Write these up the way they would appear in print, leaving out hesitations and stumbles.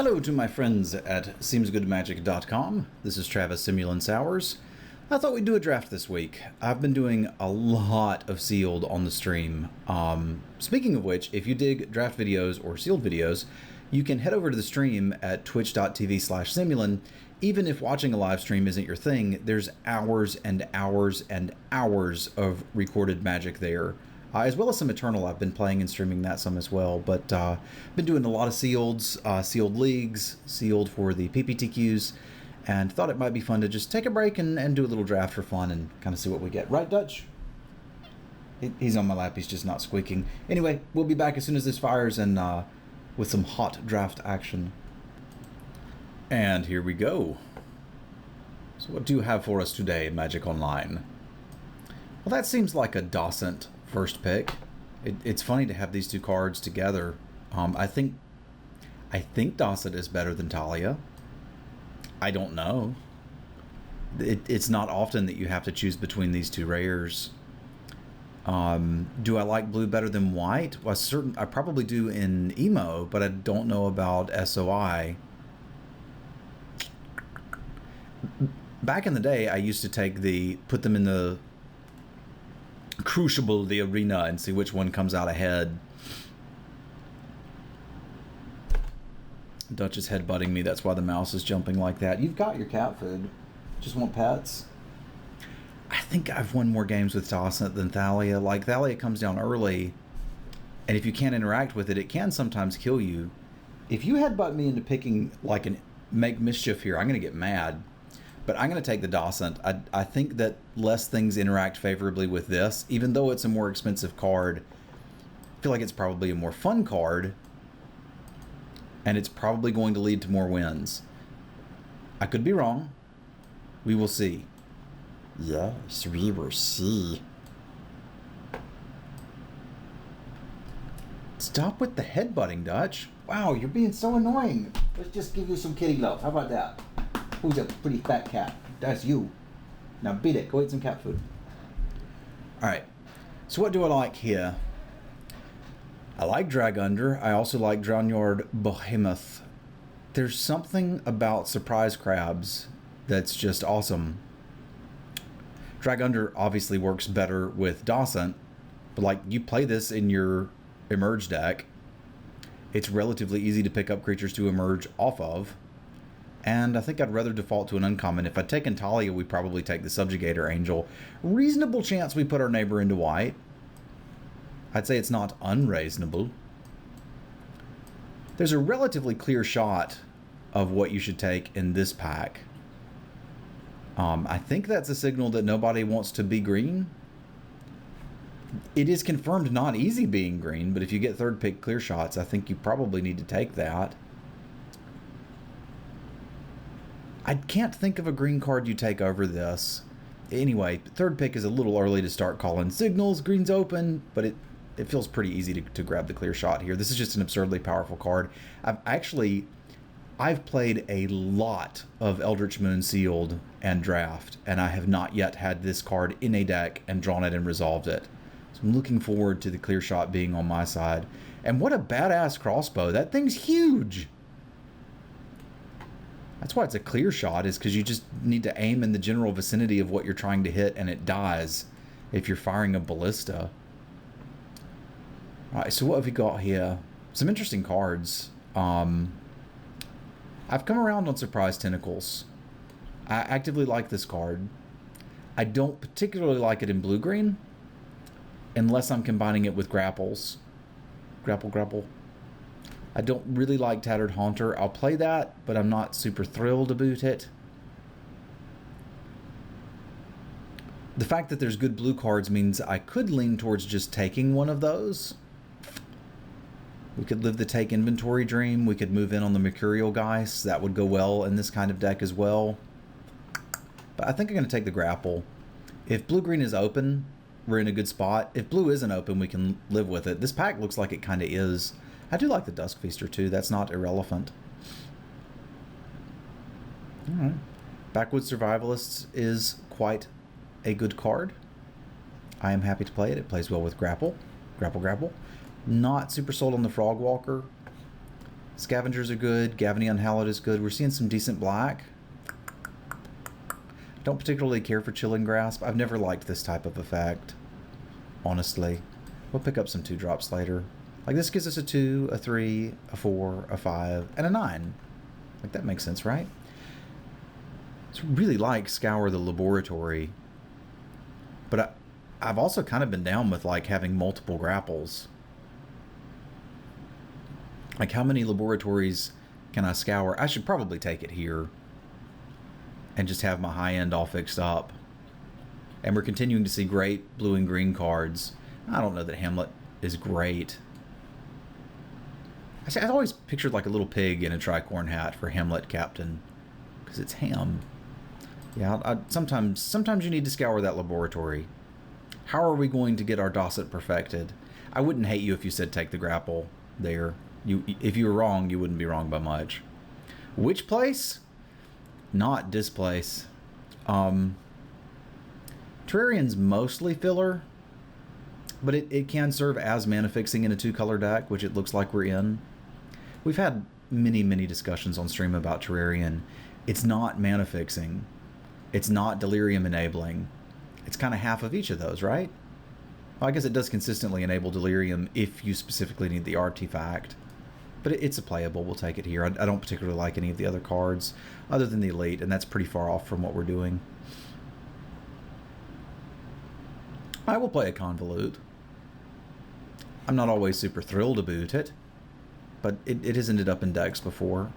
Hello to my friends at SeemsGoodMagic.com. This is Travis Simulant Sowers. I thought we'd do a draft this week. I've been doing a lot of sealed on the stream. Speaking of which, if you dig draft videos or sealed videos, you can head over to the stream at twitch.tv/Simulant. Even if watching a live stream isn't your thing, there's hours and hours and hours of recorded magic there. As well as some Eternal. I've been playing and streaming that some as well, but been doing a lot of sealeds, sealed leagues, sealed for the PPTQs, and thought it might be fun to just take a break and do a little draft for fun and kind of see what we get. Right, Dutch? He's on my lap, he's just not squeaking. Anyway, we'll be back as soon as this fires and with some hot draft action. And here we go. So what do you have for us today, Magic Online? Well, that seems like a decent first pick. It's funny to have these two cards together. I think Dosset is better than Talia. I don't know. It's not often that you have to choose between these two rares. Do I like blue better than white? Well, I probably do in Emo, but I don't know about SOI. Back in the day, I used to put them in the Crucible, the arena, and see which one comes out ahead. Dutch is headbutting me, that's why the mouse is jumping like that. You've got your cat food. Just want pets? I think I've won more games with Tossant than Thalia. Like, Thalia comes down early, and if you can't interact with it, it can sometimes kill you. If you headbutt me into picking, like, and make mischief here, I'm going to get mad. But I'm going to take the Dosant. I think that less things interact favorably with this. Even though it's a more expensive card, I feel like it's probably a more fun card. And it's probably going to lead to more wins. I could be wrong. We will see. Yes, we will see. Stop with the headbutting, Dutch. Wow, you're being so annoying. Let's just give you some kitty love. How about that? Who's a pretty fat cat? That's you. Now beat it. Go eat some cat food. Alright. So what do I like here? I like Dragunder. I also like Drownyard Behemoth. There's something about Surprise Crabs that's just awesome. Dragunder obviously works better with Dosant, but like you play this in your Emerge deck, it's relatively easy to pick up creatures to emerge off of. And I think I'd rather default to an uncommon. If I'd taken Talia, we'd probably take the Subjugator Angel. Reasonable chance we put our neighbor into white. I'd say it's not unreasonable. There's a relatively clear shot of what you should take in this pack. I think that's a signal that nobody wants to be green. It is confirmed not easy being green, but if you get third pick clear shots, I think you probably need to take that. I can't think of a green card you take over this. Anyway, third pick is a little early to start calling signals. Green's open, but it feels pretty easy to grab the clear shot here. This is just an absurdly powerful card. I've played a lot of Eldritch Moon Sealed and Draft, and I have not yet had this card in a deck and drawn it and resolved it. So I'm looking forward to the clear shot being on my side. And what a badass crossbow. That thing's huge. That's why it's a clear shot, is because you just need to aim in the general vicinity of what you're trying to hit, and it dies if you're firing a ballista. Alright, so what have we got here? Some interesting cards. I've come around on Surprise Tentacles. I actively like this card. I don't particularly like it in blue-green, unless I'm combining it with grapples. Grapple. I don't really like Tattered Haunter. I'll play that, but I'm not super thrilled about it. The fact that there's good blue cards means I could lean towards just taking one of those. We could live the take inventory dream. We could move in on the Mercurial Geist. That would go well in this kind of deck as well. But I think I'm going to take the grapple. If blue-green is open, we're in a good spot. If blue isn't open, we can live with it. This pack looks like it kind of is. I do like the Dusk Feaster too. That's not irrelevant. Alright. Backwoods Survivalists is quite a good card. I am happy to play it. It plays well with Grapple. Grapple. Not super sold on the Frog Walker. Scavengers are good. Gavinion Hallowed is good. We're seeing some decent black. Don't particularly care for Chilling Grasp. I've never liked this type of effect, honestly. We'll pick up some 2-drops later. Like, this gives us a 2, a 3, a 4, a 5, and a 9. Like, that makes sense, right? So really like Scour the Laboratory. But I've also kind of been down with, like, having multiple grapples. Like, how many laboratories can I scour? I should probably take it here and just have my high end all fixed up. And we're continuing to see great blue and green cards. I don't know that Hamlet is great. I always pictured like a little pig in a tricorn hat for Hamlet Captain, because it's ham. Yeah, sometimes you need to scour that laboratory. How are we going to get our Dosset perfected? I wouldn't hate you if you said take the grapple there. If you were wrong, you wouldn't be wrong by much. Which place? Not Displace. Terrarian's mostly filler, but it can serve as mana fixing in a 2-color deck, which it looks like we're in. We've had many discussions on stream about Terrarian. It's not mana fixing. It's not delirium enabling. It's kind of half of each of those, right? Well, I guess it does consistently enable delirium if you specifically need the artifact. But it's a playable. We'll take it here. I don't particularly like any of the other cards other than the elite, and that's pretty far off from what we're doing. I will play a Convolute. I'm not always super thrilled about it, but it has ended up in decks before.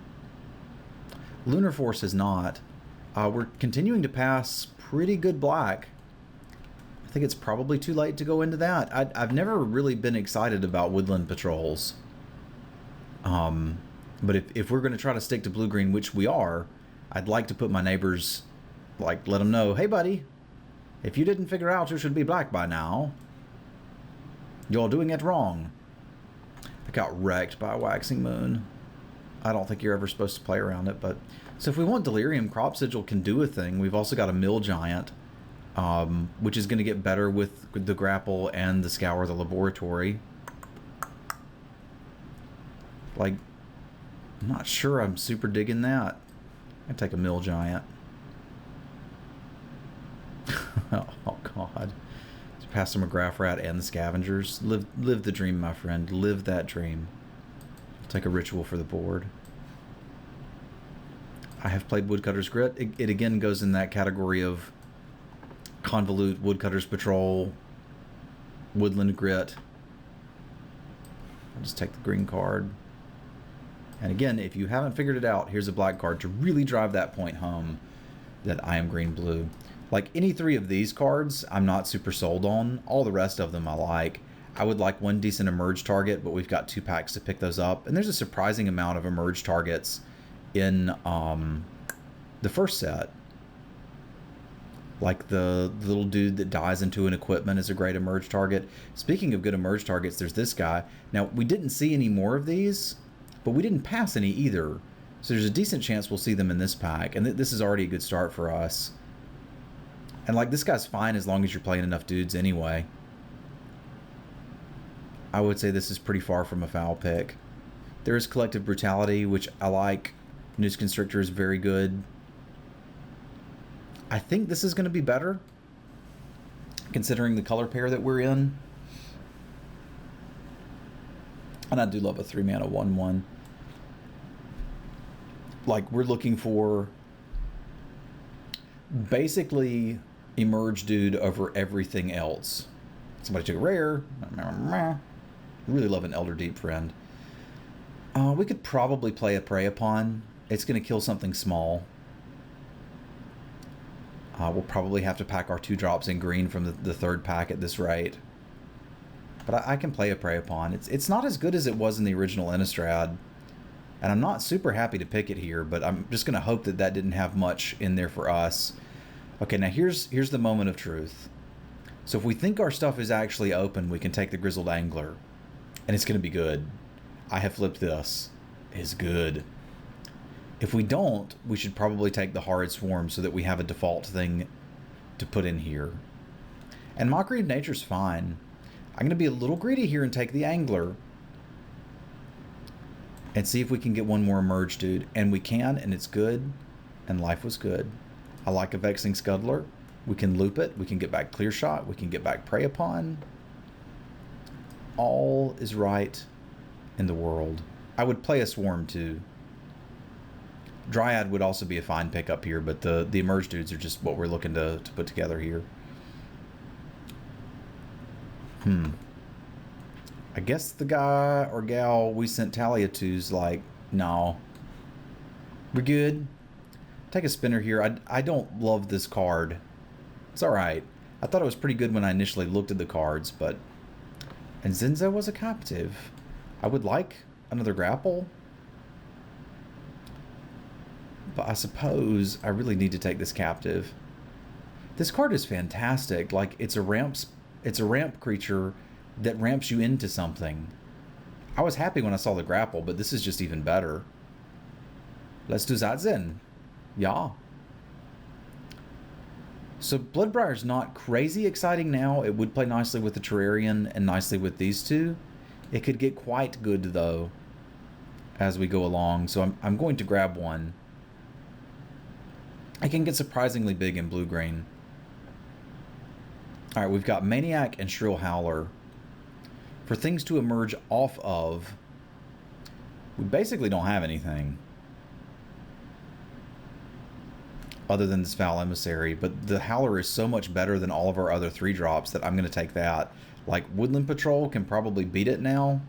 Lunar Force is not. We're continuing to pass pretty good black. I think it's probably too late to go into that. I've never really been excited about Woodland Patrols. But if we're going to try to stick to blue-green, which we are, I'd like to put my neighbors, like, let them know, hey, buddy, if you didn't figure out who should be black by now, you're doing it wrong. I got wrecked by a Waxing Moon. I don't think you're ever supposed to play around it, but... So if we want Delirium, Crop Sigil can do a thing. We've also got a Mill Giant, which is going to get better with the Grapple and the Scour the Laboratory. Like, I'm not sure I'm super digging that. I'd take a Mill Giant. Oh, God. Pass the McGrath Rat and the Scavengers. Live the dream, my friend. Live that dream. I'll take a Ritual for the board. I have played Woodcutter's Grit. It again goes in that category of Convolute, Woodcutter's Patrol, Woodland Grit. I'll just take the green card. And again, if you haven't figured it out, here's a black card to really drive that point home that I am green-blue. Like, any 3 of these cards, I'm not super sold on. All the rest of them I like. I would like one decent Emerge target, but we've got 2 packs to pick those up. And there's a surprising amount of Emerge targets in the first set. Like, the little dude that dies into an equipment is a great Emerge target. Speaking of good Emerge targets, there's this guy. Now, we didn't see any more of these, but we didn't pass any either. So there's a decent chance we'll see them in this pack. And this is already a good start for us. And, like, this guy's fine as long as you're playing enough dudes anyway. I would say this is pretty far from a foul pick. There is Collective Brutality, which I like. Noose Constrictor is very good. I think this is going to be better, considering the color pair that we're in. And I do love a 3-mana 1/1. Like, we're looking for basically Emerge dude over everything else. Somebody took a rare. Really love an Elder Deep Friend. We could probably play a Prey Upon. It's going to kill something small. We'll probably have to pack our 2 drops in green from the 3rd pack at this rate. But I can play a Prey Upon. It's not as good as it was in the original Innistrad. And I'm not super happy to pick it here, but I'm just going to hope that didn't have much in there for us. Okay, now here's the moment of truth. So if we think our stuff is actually open, we can take the Grizzled Angler. And it's going to be good. I have flipped this. It's good. If we don't, we should probably take the Horrid Swarm so that we have a default thing to put in here. And Mockery of Nature's fine. I'm going to be a little greedy here and take the Angler. and see if we can get one more emerge, dude. And we can, and it's good, and life was good. I like a Vexing Scuddler. We can loop it. We can get back Clear Shot. We can get back Prey Upon. All is right in the world. I would play a Swarm too. Dryad would also be a fine pickup here, but the emerge dudes are just what we're looking to put together here. I guess the guy or gal we sent Talia to's like, no, we're good. Take a spinner here. I don't love this card. It's alright. I thought it was pretty good when I initially looked at the cards, but... And Zenzo was a captive. I would like another grapple. But I suppose I really need to take this captive. This card is fantastic. Like, it's a ramp creature that ramps you into something. I was happy when I saw the grapple, but this is just even better. Let's do that then. Yeah. So Bloodbrier's not crazy exciting now. It would play nicely with the Terrarian and nicely with these two. It could get quite good, though, as we go along. So I'm going to grab one. I can get surprisingly big in blue-green. All right, we've got Maniac and Shrill Howler. For things to emerge off of, we basically don't have anything other than this Foul Emissary, but the Howler is so much better than all of our other 3-drops that I'm going to take that. Like, Woodland Patrol can probably beat it now.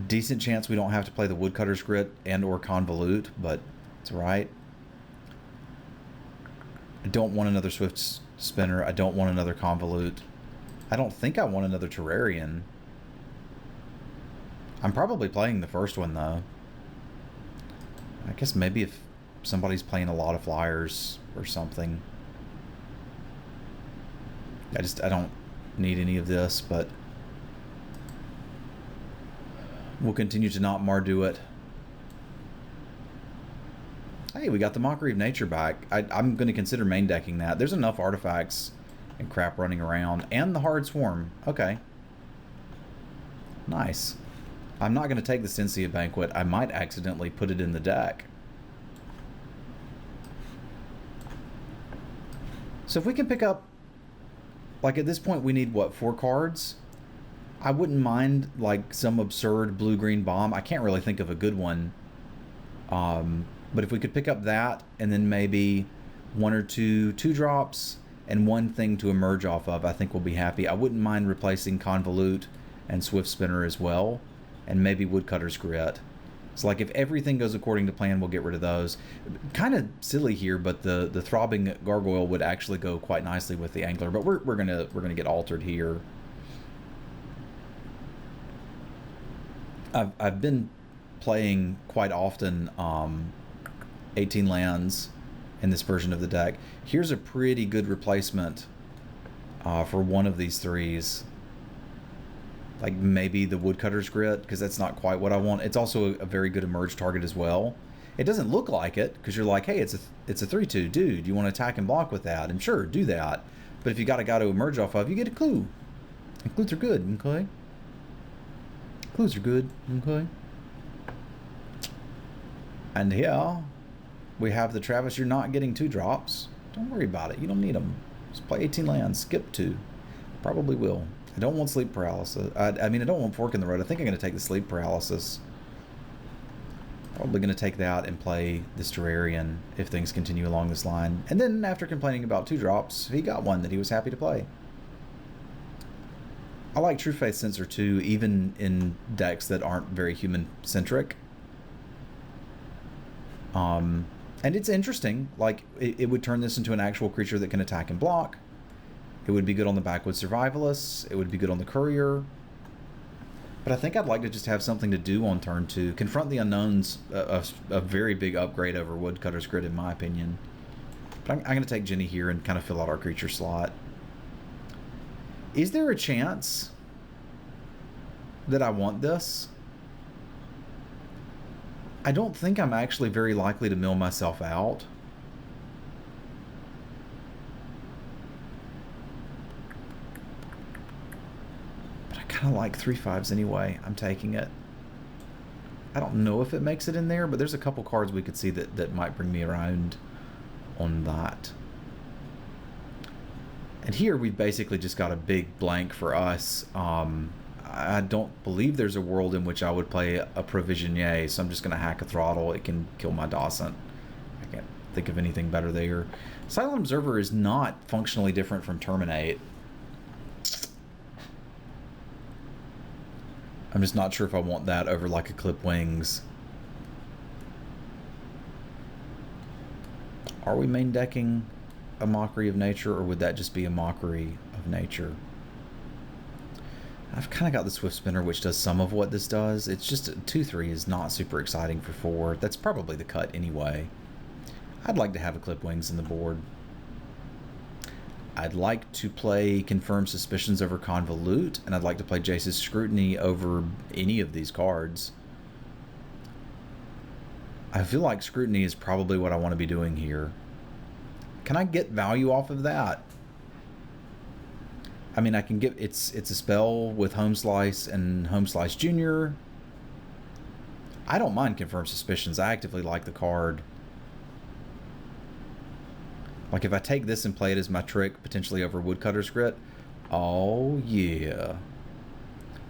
Decent chance we don't have to play the Woodcutter's Grit and or Convolute, but it's right. I don't want another Swift Spinner. I don't want another Convolute. I don't think I want another Terrarian. I'm probably playing the first one, though. I guess maybe if somebody's playing a lot of flyers or something. I don't need any of this, but we'll continue to not Mardu it. Hey, we got the Mockery of Nature back. I'm going to consider main decking that. There's enough artifacts and crap running around. And the Hard Swarm. Okay. Nice. I'm not going to take the Cincia Banquet. I might accidentally put it in the deck. So if we can pick up... Like, at this point, we need, what, 4 cards? I wouldn't mind, like, some absurd blue-green bomb. I can't really think of a good one. But if we could pick up that, and then maybe 1 or 2 2-drops, and 1 thing to emerge off of, I think we'll be happy. I wouldn't mind replacing Convolute and Swift Spinner as well, and maybe Woodcutter's Grit. So, like, if everything goes according to plan, we'll get rid of those. Kind of silly here, but the Throbbing Gargoyle would actually go quite nicely with the Angler, but we're gonna get altered here. I've been playing quite often 18 lands in this version of the deck. Here's a pretty good replacement for one of these 3s. Like maybe the Woodcutter's Grit, because that's not quite what I want. It's also a very good emerge target as well. It doesn't look like it, because you're like, hey, it's a 3/2, dude. You want to attack and block with that, and sure, do that. But if you got a guy to emerge off of, you get a clue. And clues are good, okay? Clues are good, okay? And here we have the Travis. You're not getting 2-drops. Don't worry about it. You don't need them. Just play 18 lands. Skip 2. Probably will. I don't want sleep paralysis. I mean, I don't want fork in the road. I think I'm going to take the sleep paralysis. Probably going to take that and play this Terrarian if things continue along this line. And then after complaining about 2-drops, he got one that he was happy to play. I like True Faith Sensor too, even in decks that aren't very human-centric. And it's interesting. Like, it would turn this into an actual creature that can attack and block. It would be good on the Backwoods Survivalists. It would be good on the Courier. But I think I'd like to just have something to do on turn 2. Confront the Unknown's a very big upgrade over Woodcutter's Grit, in my opinion. But I'm going to take Jenny here and kind of fill out our creature slot. Is there a chance that I want this? I don't think I'm actually very likely to mill myself out. kind of like 3/5s anyway. I'm taking it. I don't know if it makes it in there, but there's a couple cards we could see that might bring me around on that. And here we've basically just got a big blank for us. I don't believe there's a world in which I would play a Provisionnier, so I'm just going to hack a Throttle. It can kill my Dawson. I can't think of anything better there. Silent Observer is not functionally different from Terminate. I'm just not sure if I want that over like a Clip Wings. Are we main decking a Mockery of Nature, or would that just be a Mockery of Nature? I've kind of got the Swift Spinner, which does some of what this does. It's just 2/3 is not super exciting for 4. That's probably the cut anyway. I'd like to have a Clip Wings in the board. I'd like to play Confirm Suspicions over Convolute, and I'd like to play Jace's Scrutiny over any of these cards. I feel like Scrutiny is probably what I want to be doing here. Can I get value off of that? I mean, I can get it's a spell with Home Slice and Home Slice Jr. I don't mind Confirm Suspicions. I actively like the card. Like if I take this and play it as my trick, potentially over Woodcutter's Grit, oh yeah.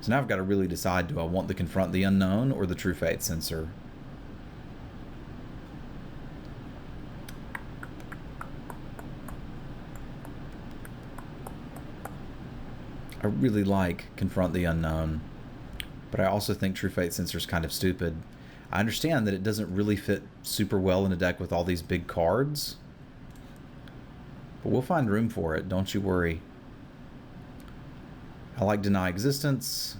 So now I've got to really decide, do I want the Confront the Unknown or the True Fate Sensor? I really like Confront the Unknown, but I also think True Fate Sensor is kind of stupid. I understand that it doesn't really fit super well in a deck with all these big cards, but we'll find room for it, don't you worry. I like Deny Existence.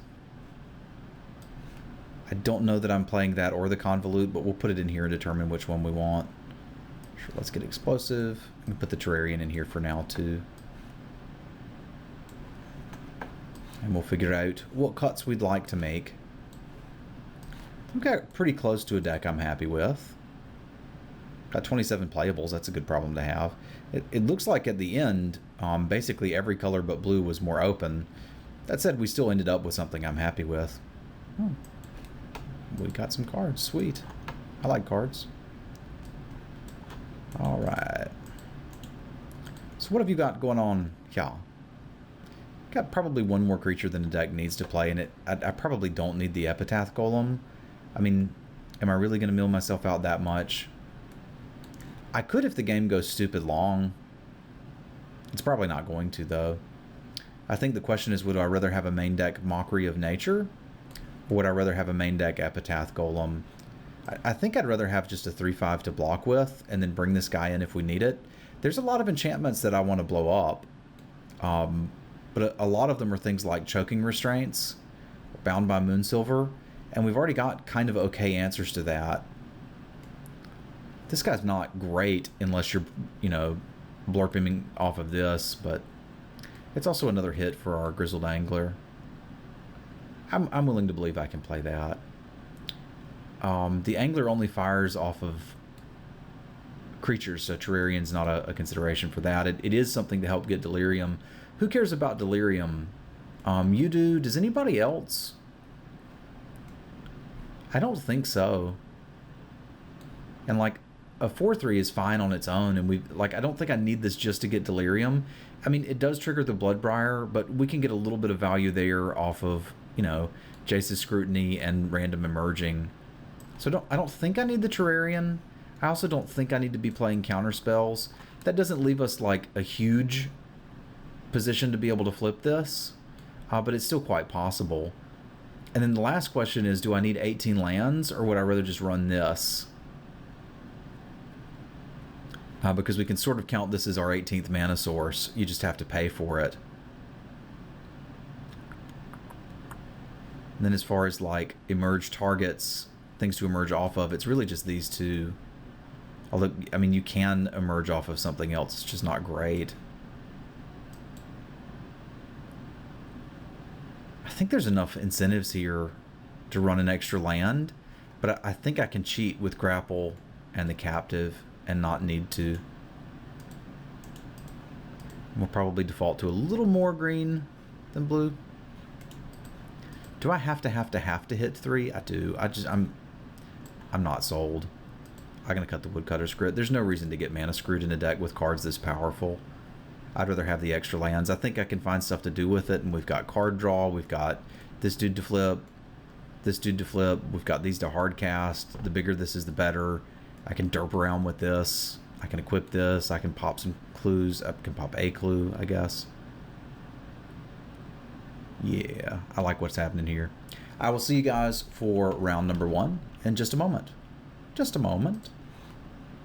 I don't know that I'm playing that or the Convolute, but we'll put it in here and determine which one we want. Sure, let's get Explosive. I'm going to put the Terrarian in here for now too. And we'll figure out what cuts we'd like to make. We've got pretty close to a deck I'm happy with. Got 27 playables. That's a good problem to have. It looks like at the end, basically every color but blue was more open. That said, we still ended up with something I'm happy with. We got some cards. Sweet. I like cards. All right. So what have you got going on here? Got probably one more creature than the deck needs to play, and I probably don't need the Epitaph Golem. I mean, am I really going to mill myself out that much? I could if the game goes stupid long. It's probably not going to, though. I think the question is, would I rather have a main deck Mockery of Nature, or would I rather have a main deck Epitaph Golem? I think I'd rather have just a 3/5 to block with, and then bring this guy in if we need it. There's a lot of enchantments that I want to blow up. But a lot of them are things like Choking Restraints, Bound by Moonsilver, and we've already got kind of okay answers to that. This guy's not great unless you're, blurping off of this, but it's also another hit for our Grizzled Angler. I'm willing to believe I can play that. The Angler only fires off of creatures, so Terrarian's not a consideration for that. It is something to help get Delirium. Who cares about Delirium? You do. Does anybody else? I don't think so. And like a 4/3 is fine on its own, and I don't think I need this just to get Delirium. I mean, it does trigger the Bloodbriar, but we can get a little bit of value there off of, Jace's Scrutiny and random emerging. So I don't think I need the Terrarian. I also don't think I need to be playing counter spells. That doesn't leave us like a huge position to be able to flip this, but it's still quite possible. And then the last question is, do I need 18 lands, or would I rather just run this? Because we can sort of count this as our 18th mana source. You just have to pay for it. And then as far as like emerge targets, things to emerge off of, it's really just these two. Although, I mean, you can emerge off of something else. It's just not great. I think there's enough incentives here to run an extra land, but I think I can cheat with Grapple and the Captive and not need to. We'll probably default to a little more green than blue. Do I have to hit 3? I do. I'm not sold. I'm going to cut the Woodcutter's Grit. There's no reason to get mana screwed in a deck with cards this powerful. I'd rather have the extra lands. I think I can find stuff to do with it, and we've got card draw. We've got this dude to flip, this dude to flip. We've got these to hard cast. The bigger this is, the better. I can derp around with this. I can equip this. I can pop some clues. I can pop a clue, I guess. Yeah, I like what's happening here. I will see you guys for round number 1 in just a moment. Just a moment.